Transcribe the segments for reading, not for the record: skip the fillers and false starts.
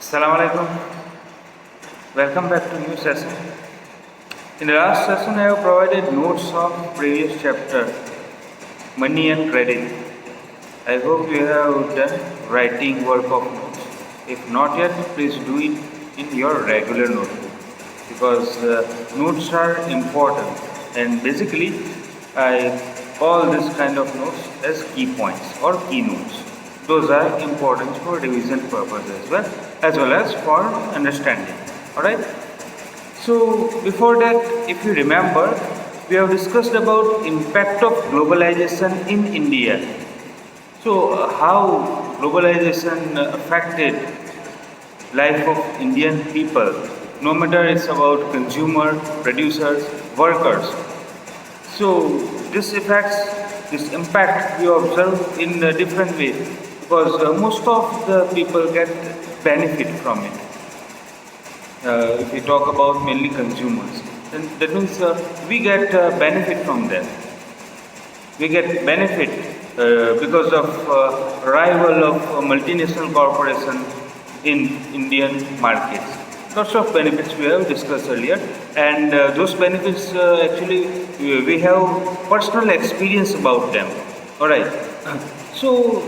Assalamu alaikum. Welcome back to new session. In the last session, I have provided notes of previous chapter, money and credit. I hope you have done writing work of notes. If not yet, please do it in your regular notebook because notes are important. And basically, I call this kind of notes as key points or key notes. Those are important for revision purpose as well as for understanding. Alright. So before that, if you remember, we have discussed about impact of globalization in India. So how globalization affected life of Indian people, no matter it's about consumer, producers, workers. So this impact we observe in a different way because most of the people get benefit from it. If we talk about mainly consumers, then that means we get benefit from them. We get benefit because of arrival of multinational corporation in Indian markets. Lots of benefits we have discussed earlier, and those benefits actually we have personal experience about them. All right. So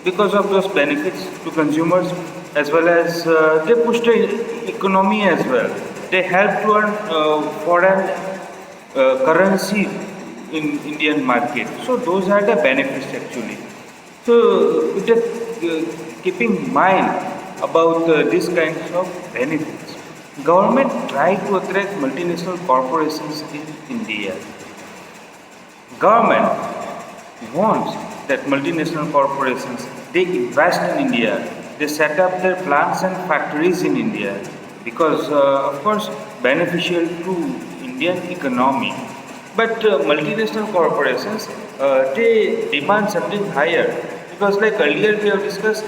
because of those benefits to consumers as well as they push the economy as well. They help to earn foreign currency in Indian market. So those are the benefits actually. So just keeping in mind about these kinds of benefits, government try to attract multinational corporations in India. Government wants that multinational corporations they invest in India. They set up their plants and factories in India because, of course, beneficial to Indian economy. But multinational corporations they demand something higher because, like earlier we have discussed,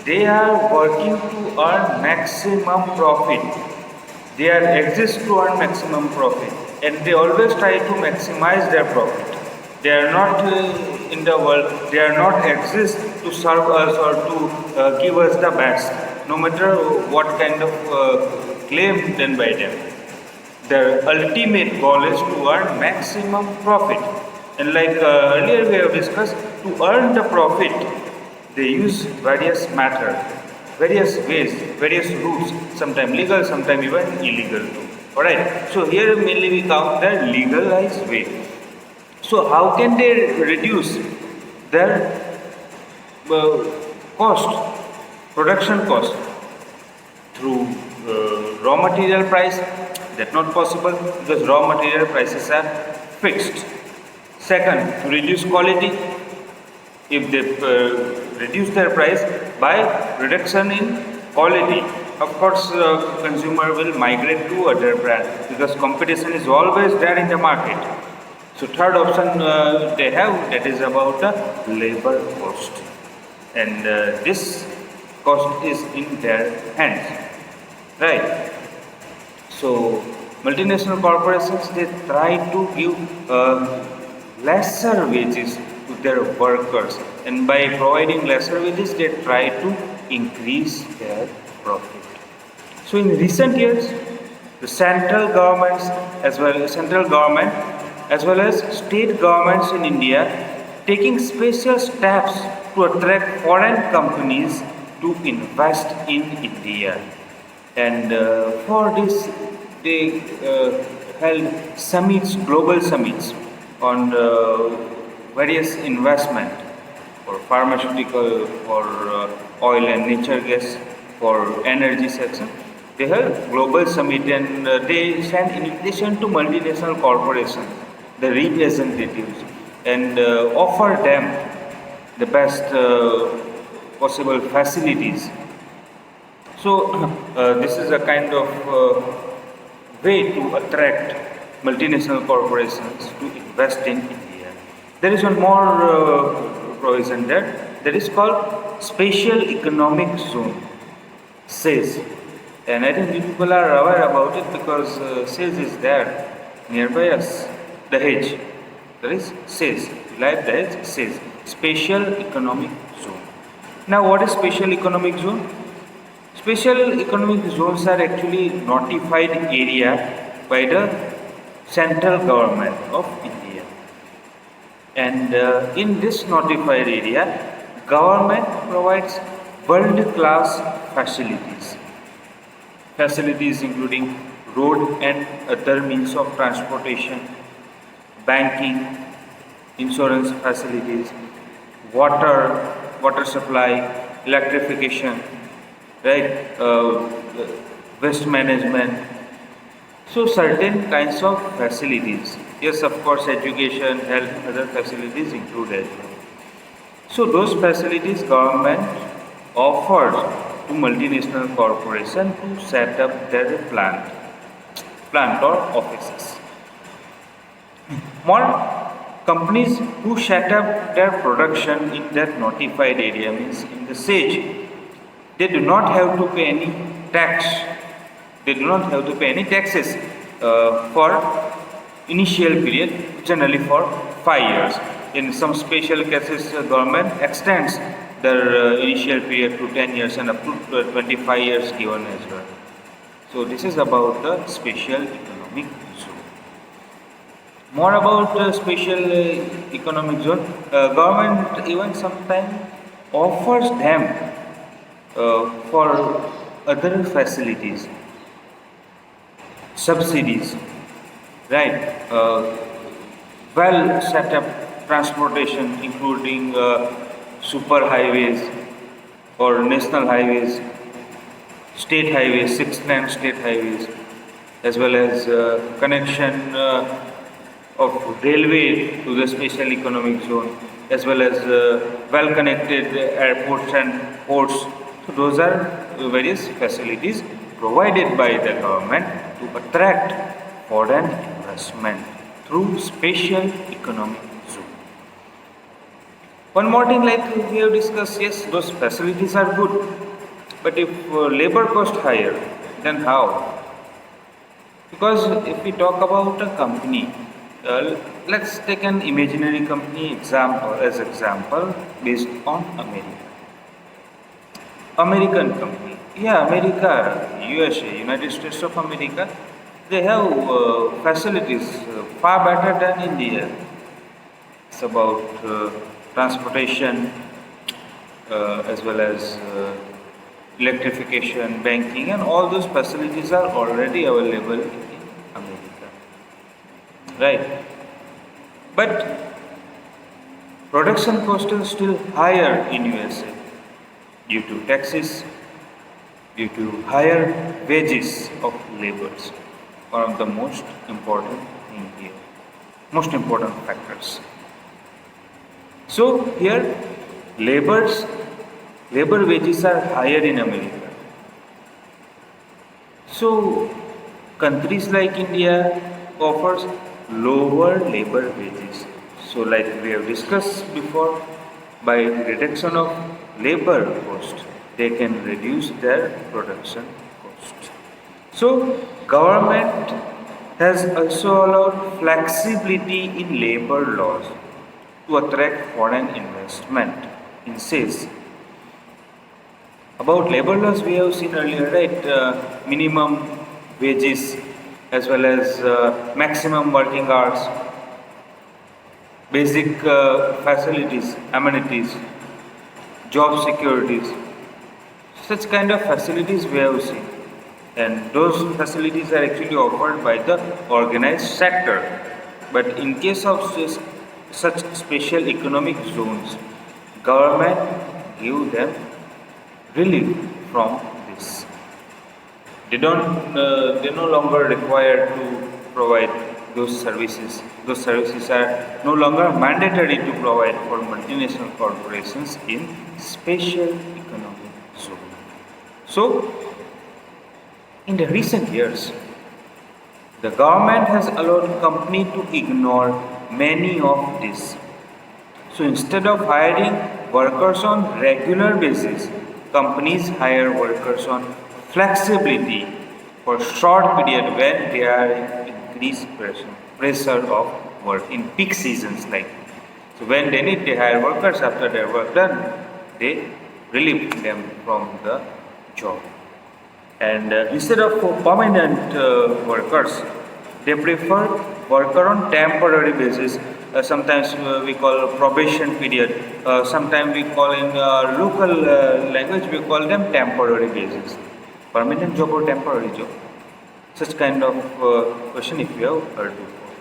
they are working to earn maximum profit. They are exist to earn maximum profit, and they always try to maximize their profit. They are not in the world. They are not exist to serve us or to give us the best, no matter what kind of claim done by them. Their ultimate goal is to earn maximum profit. And like earlier we have discussed, to earn the profit, they use various methods, various ways, various routes, sometimes legal, sometimes even illegal too. Alright, so here mainly we count the legalized way. So how can they reduce their cost, production cost through raw material price? That's not possible because raw material prices are fixed. Second, to reduce quality, if they reduce their price by reduction in quality, of course consumer will migrate to other brand because competition is always there in the market. So third option they have, that is about the labor cost, and this cost is in their hands, right? So multinational corporations they try to give lesser wages to their workers, and by providing lesser wages they try to increase their profit. So in recent years, the central government as well as state governments in India taking special steps to attract foreign companies to invest in India. And for this, they held summits, global summits on various investment for pharmaceutical, for oil and natural gas, for energy section. They held global summit and they sent invitation to multinational corporations, the representatives, and offer them the best possible facilities. So this is a kind of way to attract multinational corporations to invest in India. There is one more provision there, that is called Special Economic Zone, SEZ. And I think you people are aware about it because SEZ is there nearby us, the Dahej. There is SEZ, like Dahej, SEZ, Special Economic Zone. Now what is Special Economic Zone? Special economic zones are actually notified area by the central government of India. And in this notified area, government provides world-class facilities. Facilities including road and other means of transportation, banking, insurance facilities, water supply, electrification, right, waste management. So certain kinds of facilities. Yes, of course, education, health, other facilities included. So those facilities government offers to multinational corporation to set up their plant or offices. More companies who set up their production in that notified area, means in the SAGE, they do not have to pay any tax. They do not have to pay any taxes for initial period, generally for 5 years. In some special cases, government extends their initial period to 10 years and up to 25 years given as well. So this is about the special economic zone. More about special economic zone, government even sometimes offers them for other facilities, subsidies, right? Well set up transportation, including super highways or national highways, state highways, 6 lane state highways, as well as connection of railway to the special economic zone, as well as well connected airports and ports. So those are various facilities provided by the government to attract foreign investment through special economic zone. One more thing, like we have discussed, yes, those facilities are good, but if labor cost higher, then how? Because if we talk about a company, let's take an imaginary company example based on America. American company, yeah, America, USA, United States of America, they have facilities far better than India. It's about transportation, as well as electrification, banking, and all those facilities are already available in America, right? But production cost is still higher in USA due to taxes, due to higher wages of laborers. One of the most important thing here, most important factors. So here, labor wages are higher in America. So countries like India offers lower labor wages. So like we have discussed before, by reduction of labor cost, they can reduce their production cost. So government has also allowed flexibility in labor laws to attract foreign investment in sales. About labor laws, we have seen earlier, right? Minimum wages as well as maximum working hours, basic facilities, amenities, job securities. Such kind of facilities we have seen, and those facilities are actually offered by the organized sector. But in case of such special economic zones, government give them relief from this. They no longer required to provide those services. Those services are no longer mandatory to provide for multinational corporations in special economic zone. So, in the recent years, the government has allowed company to ignore many of these. So instead of hiring workers on regular basis, companies hire workers on flexibility for short period when they are in increased pressure of work in peak seasons like. So when they need to hire workers after their work done, they relieve them from the job. And instead of for permanent workers, they prefer worker on temporary basis. Sometimes we call probation period. Sometimes we call in local language we call them temporary basis. Permanent job or temporary job? Such kind of question if you have heard before.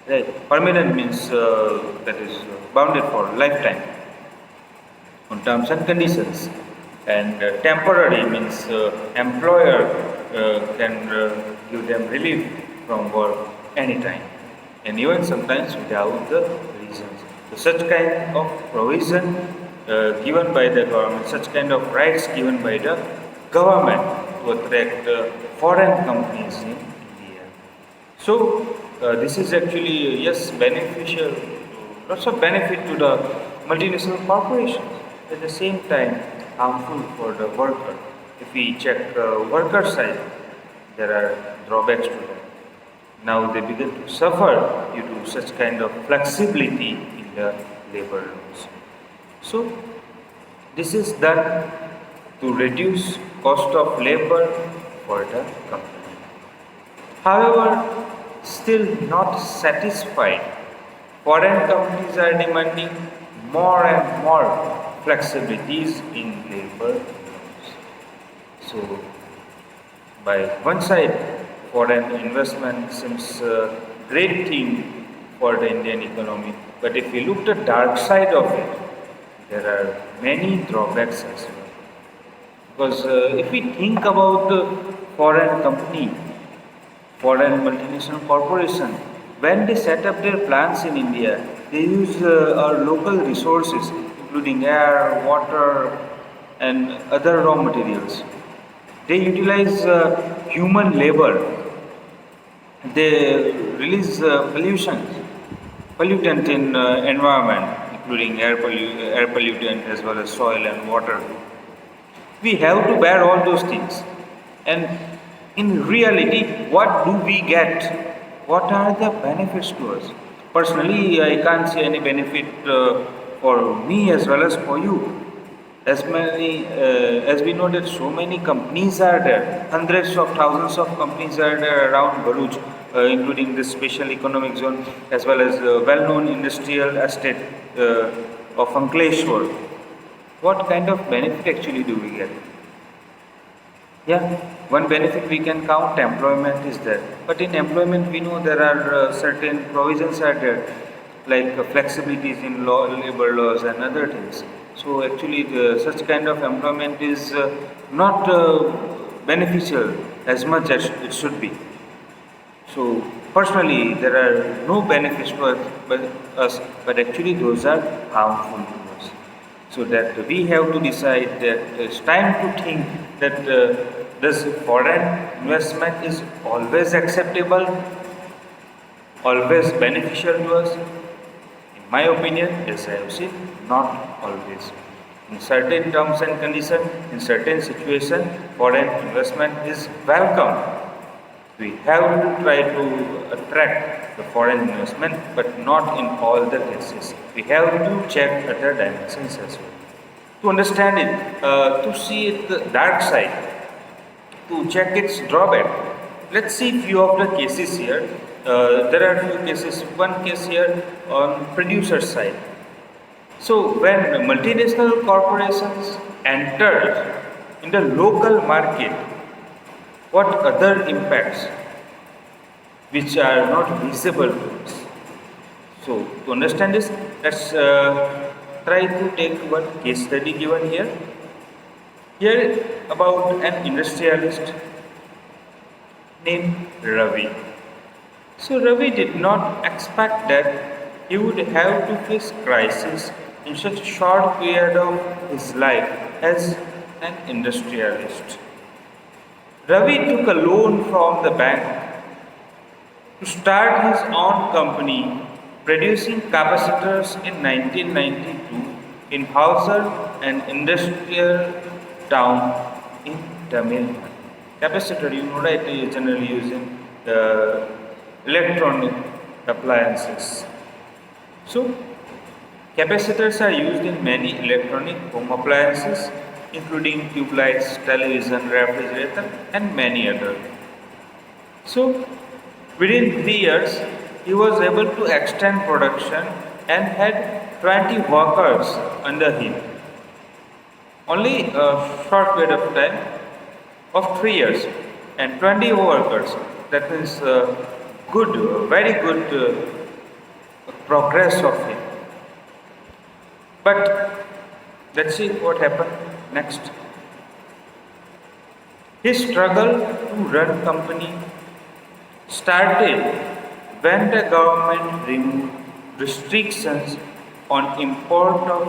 Right. Permanent means that is bounded for lifetime on terms and conditions. And temporary means employer can give them relief from work anytime and even sometimes without the reasons. So such kind of provision given by the government, such kind of rights given by the government to attract foreign companies in India. So this is actually yes beneficial, lots of benefit to the multinational corporations. At the same time, harmful for the worker. If we check worker side, there are drawbacks to that. Now they begin to suffer due to such kind of flexibility in the labor laws. So this is done to reduce cost of labor for the company. However, still not satisfied, foreign companies are demanding more and more flexibilities in labor laws. So, by one side, foreign investment seems a great thing for the Indian economy, but if we look at the dark side of it, there are many drawbacks as well. Because if we think about the foreign company, foreign multinational corporation, when they set up their plants in India, they use our local resources, including air, water, and other raw materials. They utilize human labor. They release pollutant in environment, including air pollutant as well as soil and water. We have to bear all those things. And in reality, what do we get? What are the benefits to us? Personally, I can't see any benefit for me as well as for you. As we know that so many companies are there, hundreds of thousands of companies are there around Bharuch, including this special economic zone, as well as the well-known industrial estate of Ankleshwar. What kind of benefit actually do we get? Yeah, one benefit we can count employment is there. But in employment, we know there are certain provisions are there, like flexibilities in labor laws and other things. So actually, such kind of employment is not beneficial as much as it should be. So personally, there are no benefits to us, but actually those are harmful to us. So that we have to decide that it's time to think that this foreign investment is always acceptable, always beneficial to us. In my opinion, as I have said, not always. In certain terms and conditions, in certain situations, foreign investment is welcome. We have to try to attract the foreign investment, but not in all the cases. We have to check other dimensions as well. To understand it, to see it the dark side, to check its drawback. Let's see few of the cases here. There are few cases. One case here on producer side. So when multinational corporations enter in the local market, what other impacts which are not visible to us? So to understand this, let's try to take one case study given here. Here about an industrialist named Ravi. So Ravi did not expect that he would have to face crisis in such a short period of his life as an industrialist. Ravi took a loan from the bank to start his own company producing capacitors in 1992 in Hauser, an industrial town in Tamil Nadu. Capacitor, you know, right? You generally use in electronic appliances. So, capacitors are used in many electronic home appliances including tube lights, television, refrigerator, and many others. So, within 3 years, he was able to extend production and had 20 workers under him. Only a short period of time of 3 years and 20 workers. That means good, very good progress of him. But let's see what happened next. His struggle to run company started when the government removed restrictions on import of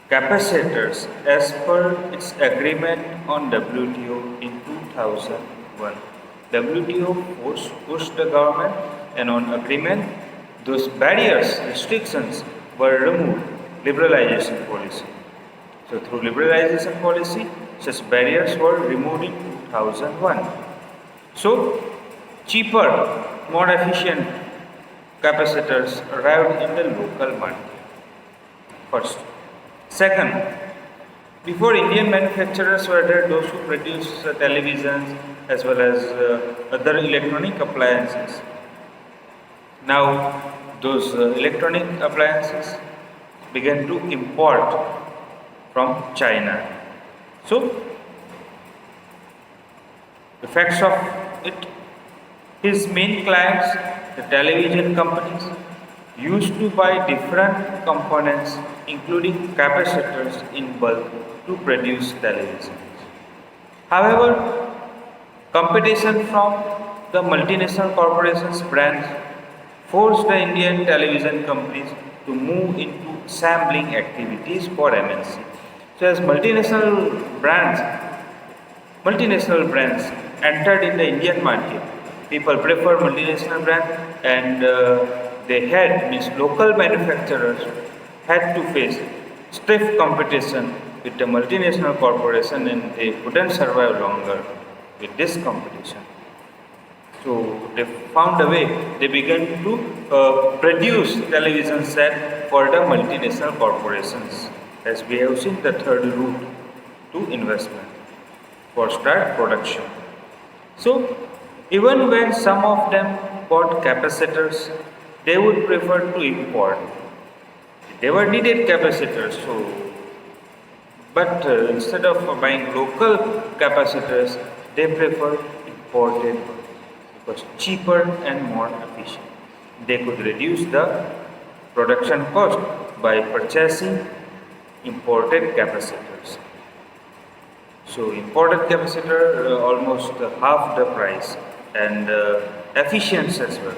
capacitors as per its agreement on WTO in 2001. WTO pushed the government, and on agreement, those barriers, restrictions were removed. Liberalization policy. So through liberalization policy, such barriers were removed in 2001. So cheaper, more efficient capacitors arrived in the local market. First. Second, before Indian manufacturers were there, those who produce televisions as well as other electronic appliances. Now, those electronic appliances began to import from China. So, effects of it, his main clients, the television companies, used to buy different components including capacitors in bulk to produce televisions. However, competition from the multinational corporations brands forced the Indian television companies to move into sampling activities for MNC. So as multinational brands entered in the Indian market, people prefer multinational brands, and local manufacturers had to face stiff competition with the multinational corporation, and they couldn't survive longer with this competition. So they found a way. They began to produce television set for the multinational corporations, as we have seen the third route to investment for start production. So even when some of them bought capacitors, they would prefer to import. They were needed capacitors, but instead of buying local capacitors, they prefer imported because cheaper and more efficient. They could reduce the production cost by purchasing imported capacitors. So imported capacitor almost half the price and efficient as well.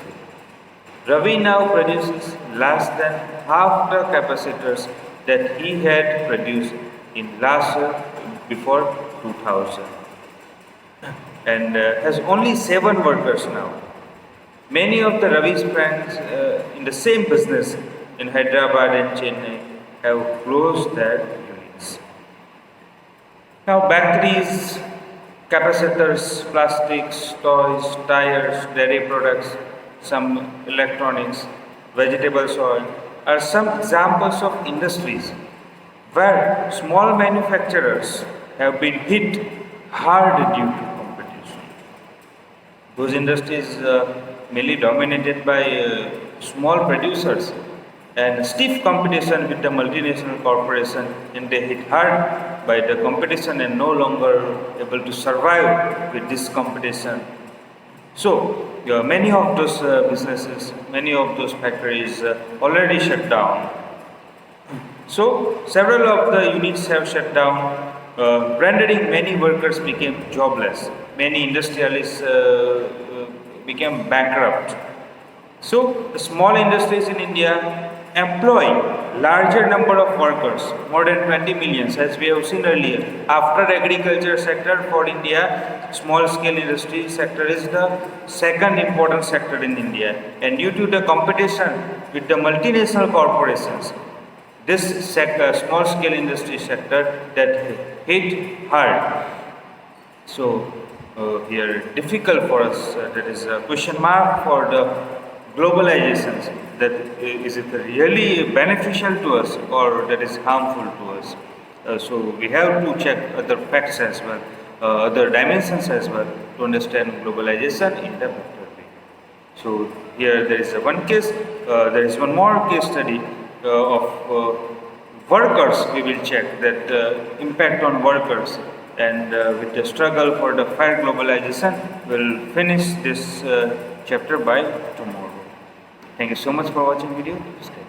Ravi now produces less than half the capacitors that he had produced in last year before 2000, and has only 7 workers now. Many of the Ravi's friends in the same business in Hyderabad and Chennai have closed their units. Now batteries, capacitors, plastics, toys, tires, dairy products, some electronics, vegetable oil are some examples of industries where small manufacturers have been hit hard due to competition. Those industries mainly dominated by small producers and stiff competition with the multinational corporation, and they hit hard by the competition and no longer able to survive with this competition. So many of those businesses, many of those factories already shut down. So several of the units have shut down, rendering many workers became jobless. Many industrialists became bankrupt. So the small industries in India employ larger number of workers, more than 20 millions, as we have seen earlier. After agriculture sector for India, small scale industry sector is the second important sector in India. And due to the competition with the multinational corporations, this sector, small scale industry sector, that hit hard. So here difficult for us, that is a question mark for the globalizations, that is it really beneficial to us or that is harmful to us. So we have to check other facts as well, other dimensions as well, to understand globalization in the better way. So here there is one case, there is one more case study of workers. We will check that impact on workers, and with the struggle for the fair globalization, we'll finish this chapter by tomorrow. Thank you so much for watching video. Stay